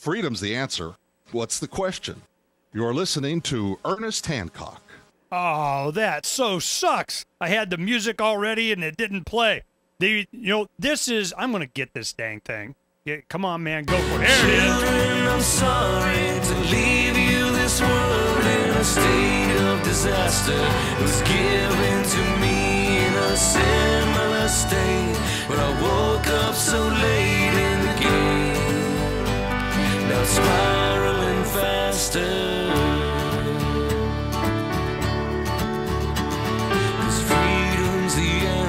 Freedom's the answer. What's the question? You're listening to Ernest Hancock. Oh, that so sucks. I had the music already and it didn't play. This is, I'm going to get this dang thing. Come on, man, go for it. There it is. Children, I'm sorry to leave you this world in a state of disaster. It was given to me in a similar state, but I woke up so late in the game. Now it's spiraling faster.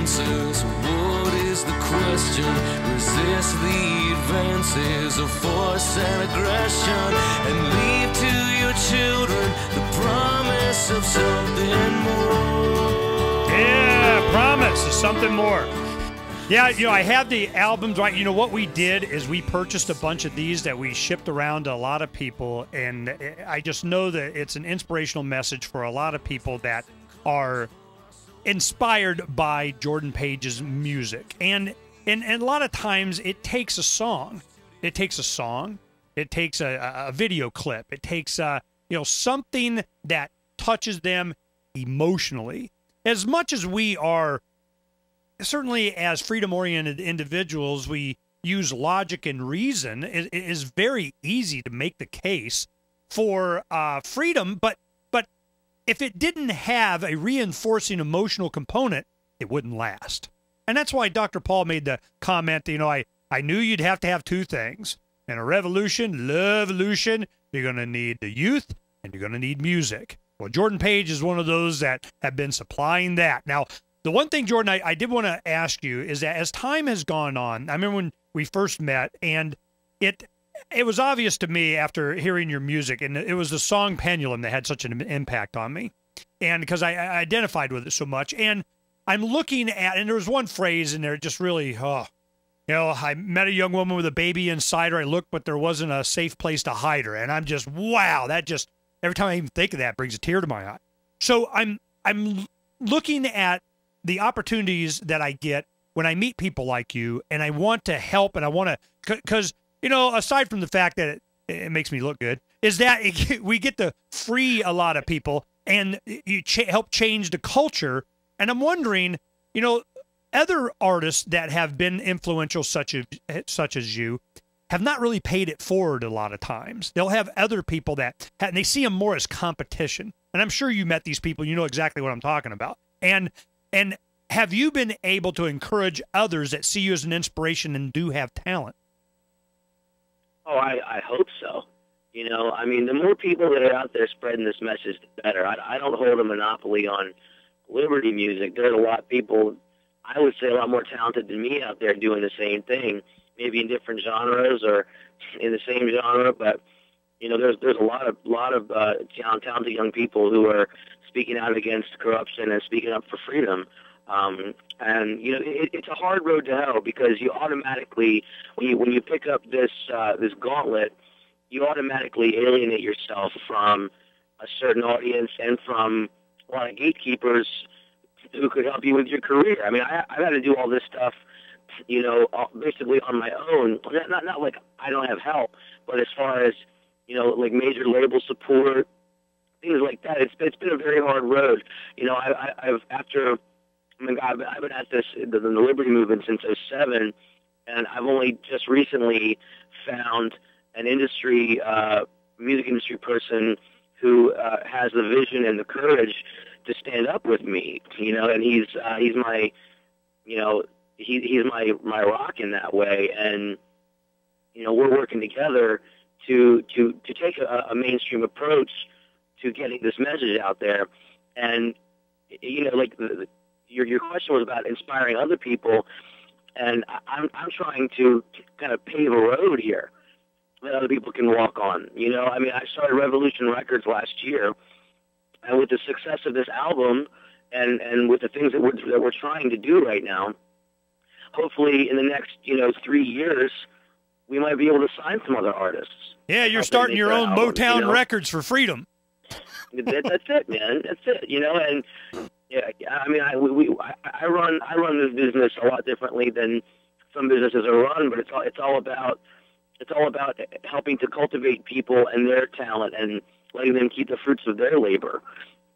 So what is the question? Resist the advances of force and aggression, and leave to your children the promise of something more. Yeah, promise of something more. Yeah, I have the albums, right? What we did is we purchased a bunch of these that we shipped around to a lot of people, and I just know that it's an inspirational message for a lot of people that are inspired by Jordan Page's music. And a lot of times it takes a song. It takes a video clip. It takes something that touches them emotionally. As much as we are, certainly as freedom-oriented individuals, we use logic and reason. It is very easy to make the case for freedom, but if it didn't have a reinforcing emotional component, it wouldn't last. And that's why Dr. Paul made the comment, I knew you'd have to have two things. In a revolution, love-volution, you're going to need the youth and you're going to need music. Well, Jordan Page is one of those that have been supplying that. Now, the one thing, Jordan, I did want to ask you is that as time has gone on, I remember when we first met, and it was obvious to me after hearing your music, and it was the song Pendulum that had such an impact on me, and because I identified with it so much. And I'm looking at, and there was one phrase in there just really, I met a young woman with a baby inside her. I looked, but there wasn't a safe place to hide her. And I'm just, wow, that just, every time I even think of that, brings a tear to my eye. So I'm looking at the opportunities that I get when I meet people like you, and I want to help, and I want to, because aside from the fact that it makes me look good, is that we get to free a lot of people and you help change the culture. And I'm wondering, other artists that have been influential, such as you, have not really paid it forward a lot of times. They'll have other people and they see them more as competition. And I'm sure you met these people. You know exactly what I'm talking about. And have you been able to encourage others that see you as an inspiration and do have talent? Oh, I hope so. The more people that are out there spreading this message, the better. I don't hold a monopoly on liberty music. There's a lot of people, I would say, a lot more talented than me out there doing the same thing, maybe in different genres or in the same genre. But there's a lot of talented young people who are speaking out against corruption and speaking up for freedom. It's a hard road to hoe, because you automatically, when you pick up this gauntlet, you automatically alienate yourself from a certain audience and from a lot of gatekeepers who could help you with your career. I've had to do all this stuff, basically on my own. Not like I don't have help, but as far as, like major label support, things like that, it's been a very hard road. I've been at the liberty movement since '07, and I've only just recently found an music industry person who has the vision and the courage to stand up with me. And he's my, he's my rock in that way. And we're working together to take a mainstream approach to getting this message out there. And your question was about inspiring other people, and I'm trying to kind of pave a road here that other people can walk on. I started Revolution Records last year, and with the success of this album and with the things that we're trying to do right now, hopefully in the next 3 years we might be able to sign some other artists. Yeah, you're starting your own album, Motown Records for freedom. That's it, man. That's it. And yeah, I run this business a lot differently than some businesses are run, but it's all about it's all about helping to cultivate people and their talent and letting them keep the fruits of their labor.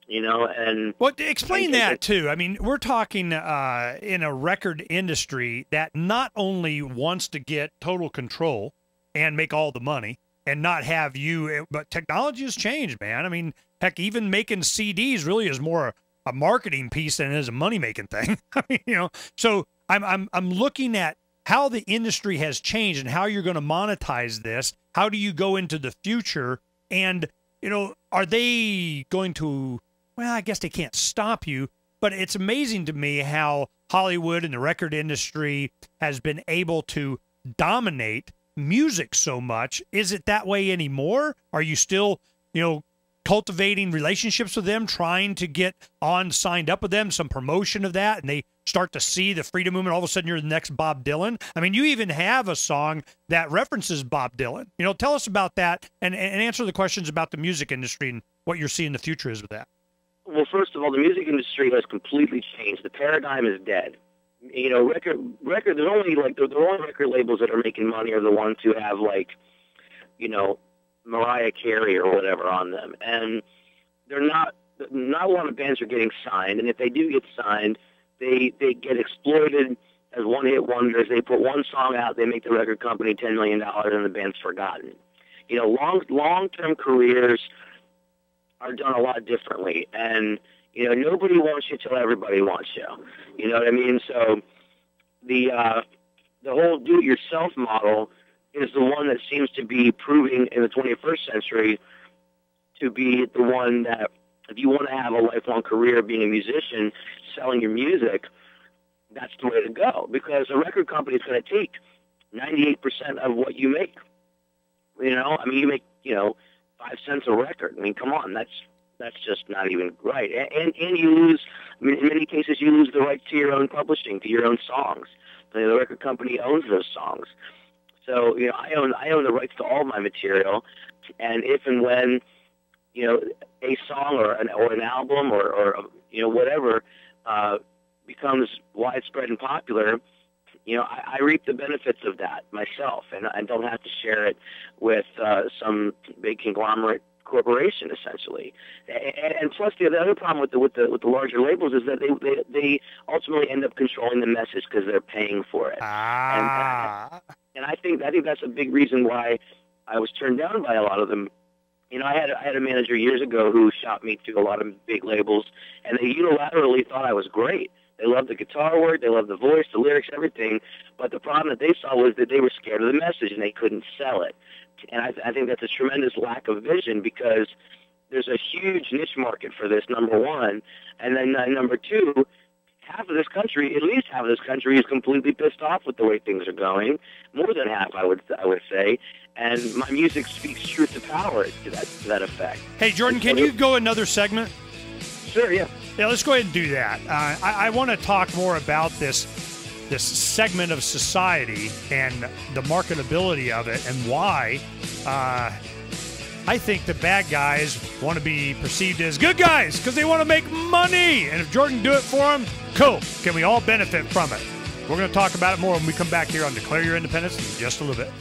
You know, and well, explain that too. I mean, we're talking in a record industry that not only wants to get total control and make all the money and not have you, but technology has changed, man. I mean, heck, even making CDs really is more a marketing piece than it is a money making thing. I mean, you know, so I'm looking at how the industry has changed and how you're going to monetize this. How do you go into the future? And, you know, are they going to, well, I guess they can't stop you, but it's amazing to me how Hollywood and the record industry has been able to dominate music so much. Is it that way anymore? Are you still, you know, cultivating relationships with them, trying to get on signed up with them, some promotion of that, and they start to see the freedom movement, all of a sudden you're the next Bob Dylan? I mean, you even have a song that references Bob Dylan. You know, tell us about that and answer the questions about the music industry and what you're seeing the future is with that. Well, first of all, the music industry has completely changed. The paradigm is dead. You know, record. There's only like the only record labels that are making money are the ones who have like, you know, Mariah Carey or whatever on them, and they're not a lot of bands are getting signed. And if they do get signed, they get exploited as one-hit wonders. They put one song out, they make the record company $10 million, and the band's forgotten. You know, long-term careers are done a lot differently, and you know, nobody wants you till everybody wants you. You know what I mean? So the whole do-it-yourself model is the one that seems to be proving in the 21st century to be the one that, if you want to have a lifelong career being a musician, selling your music, that's the way to go, because a record company is going to take 98% of what you make. You know, I mean, you make, you know, 5 cents a record. I mean, come on, that's just not even right. And you lose, I mean, in many cases, you lose the rights to your own publishing, to your own songs. The record company owns those songs. So, you know, I own the rights to all my material, and if and when, you know, a song or an album or you know, whatever becomes widespread and popular, you know, I reap the benefits of that myself, and I don't have to share it with some big conglomerate corporation, essentially. And plus, the other problem with the larger labels is that they ultimately end up controlling the message because they're paying for it. And I think that's a big reason why I was turned down by a lot of them. You know, I had a manager years ago who shot me to a lot of big labels, and they unilaterally thought I was great. They loved the guitar work, they loved the voice, the lyrics, everything. But the problem that they saw was that they were scared of the message and they couldn't sell it. And I think that's a tremendous lack of vision, because there's a huge niche market for this, number one. And then number two, half of this country, at least half of this country, is completely pissed off with the way things are going. More than half, I would say. And my music speaks truth to power to that effect. Hey, Jordan, can you go another segment? Sure, yeah. Yeah, let's go ahead and do that. I want to talk more about this segment of society and the marketability of it, and why I think the bad guys want to be perceived as good guys because they want to make money. And if Jordan do it for them, cool. Can we all benefit from it? We're going to talk about it more when we come back here on Declare Your Independence in just a little bit.